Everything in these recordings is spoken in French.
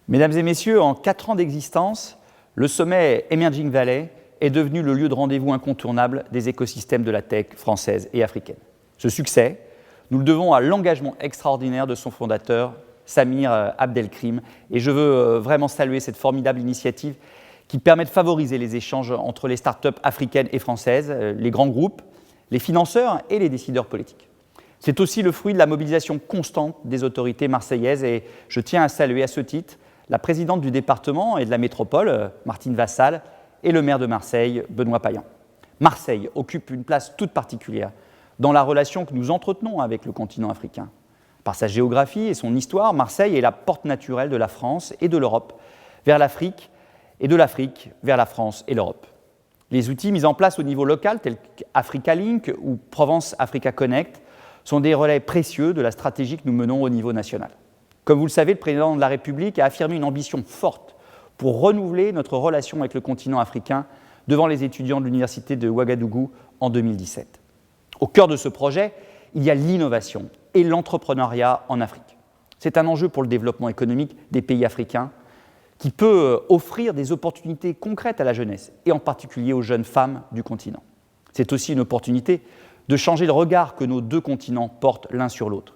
Mesdames et messieurs, en 4 ans d'existence, le sommet Emerging Valley est devenu le lieu de rendez-vous incontournable des écosystèmes de la tech française et africaine. Ce succès, nous le devons à l'engagement extraordinaire de son fondateur, Samir Abdelkrim, et je veux vraiment saluer cette formidable initiative qui permet de favoriser les échanges entre les startups africaines et françaises, les grands groupes, les financeurs et les décideurs politiques. C'est aussi le fruit de la mobilisation constante des autorités marseillaises et je tiens à saluer à ce titre la présidente du département et de la métropole, Martine Vassal, et le maire de Marseille, Benoît Payan. Marseille occupe une place toute particulière dans la relation que nous entretenons avec le continent africain. Par sa géographie et son histoire, Marseille est la porte naturelle de la France et de l'Europe vers l'Afrique et de l'Afrique vers la France et l'Europe. Les outils mis en place au niveau local, tels qu'Africa Link ou Provence Africa Connect, sont des relais précieux de la stratégie que nous menons au niveau national. Comme vous le savez, le président de la République a affirmé une ambition forte pour renouveler notre relation avec le continent africain devant les étudiants de l'université de Ouagadougou en 2017. Au cœur de ce projet, il y a l'innovation et l'entrepreneuriat en Afrique. C'est un enjeu pour le développement économique des pays africains qui peut offrir des opportunités concrètes à la jeunesse et en particulier aux jeunes femmes du continent. C'est aussi une opportunité de changer le regard que nos deux continents portent l'un sur l'autre.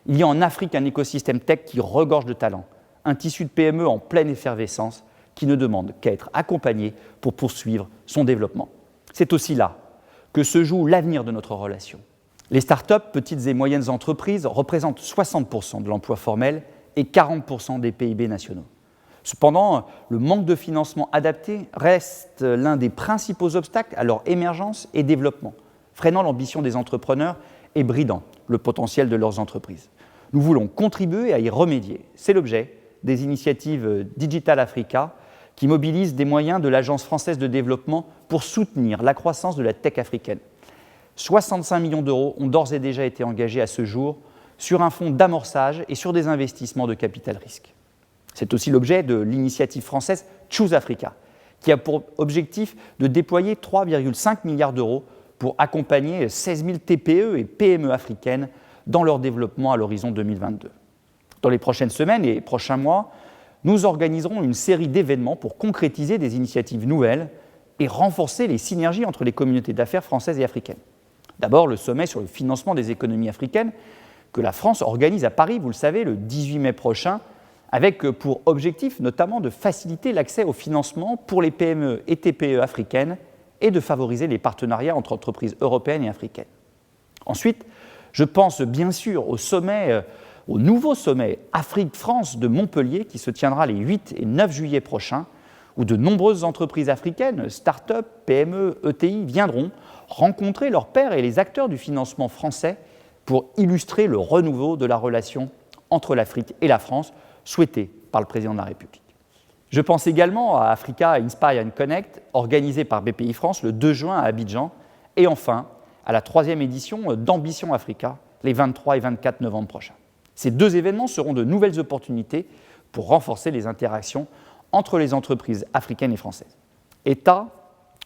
Il y a en Afrique un écosystème tech qui regorge de talents, un tissu de PME en pleine effervescence qui ne demande qu'à être accompagné pour poursuivre son développement. C'est aussi là que se joue l'avenir de notre relation. Les startups, petites et moyennes entreprises, représentent 60% de l'emploi formel et 40% des PIB nationaux. Cependant, le manque de financement adapté reste l'un des principaux obstacles à leur émergence et développement, freinant l'ambition des entrepreneurs et bridant le potentiel de leurs entreprises. Nous voulons contribuer à y remédier. C'est l'objet des initiatives Digital Africa qui mobilisent des moyens de l'Agence française de développement pour soutenir la croissance de la tech africaine. 65 millions d'euros ont d'ores et déjà été engagés à ce jour sur un fonds d'amorçage et sur des investissements de capital risque. C'est aussi l'objet de l'initiative française Choose Africa, qui a pour objectif de déployer 3,5 milliards d'euros pour accompagner 16 000 TPE et PME africaines dans leur développement à l'horizon 2022. Dans les prochaines semaines et prochains mois, nous organiserons une série d'événements pour concrétiser des initiatives nouvelles et renforcer les synergies entre les communautés d'affaires françaises et africaines. D'abord, le sommet sur le financement des économies africaines que la France organise à Paris, vous le savez, le 18 mai prochain, avec pour objectif notamment de faciliter l'accès au financement pour les PME et TPE africaines et de favoriser les partenariats entre entreprises européennes et africaines. Ensuite, je pense bien sûr au nouveau sommet Afrique-France de Montpellier qui se tiendra les 8 et 9 juillet prochains, où de nombreuses entreprises africaines, start-up, PME, ETI viendront rencontrer leurs pairs et les acteurs du financement français pour illustrer le renouveau de la relation entre l'Afrique et la France, souhaité par le président de la République. Je pense également à Africa Inspire and Connect, organisé par BPI France le 2 juin à Abidjan, et enfin à la 3e édition d'Ambition Africa, les 23 et 24 novembre prochains. Ces 2 événements seront de nouvelles opportunités pour renforcer les interactions entre les entreprises africaines et françaises. États,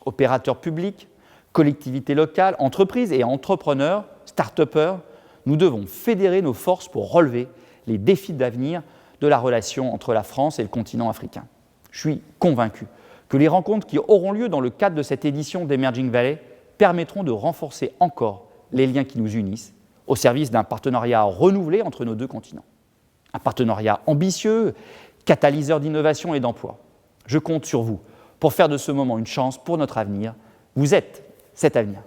opérateurs publics, collectivités locales, entreprises et entrepreneurs, start-upers, nous devons fédérer nos forces pour relever les défis d'avenir de la relation entre la France et le continent africain. Je suis convaincu que les rencontres qui auront lieu dans le cadre de cette édition d'Emerging Valley permettront de renforcer encore les liens qui nous unissent au service d'un partenariat renouvelé entre nos deux continents. Un partenariat ambitieux, catalyseur d'innovation et d'emploi. Je compte sur vous pour faire de ce moment une chance pour notre avenir. Vous êtes cet avenir.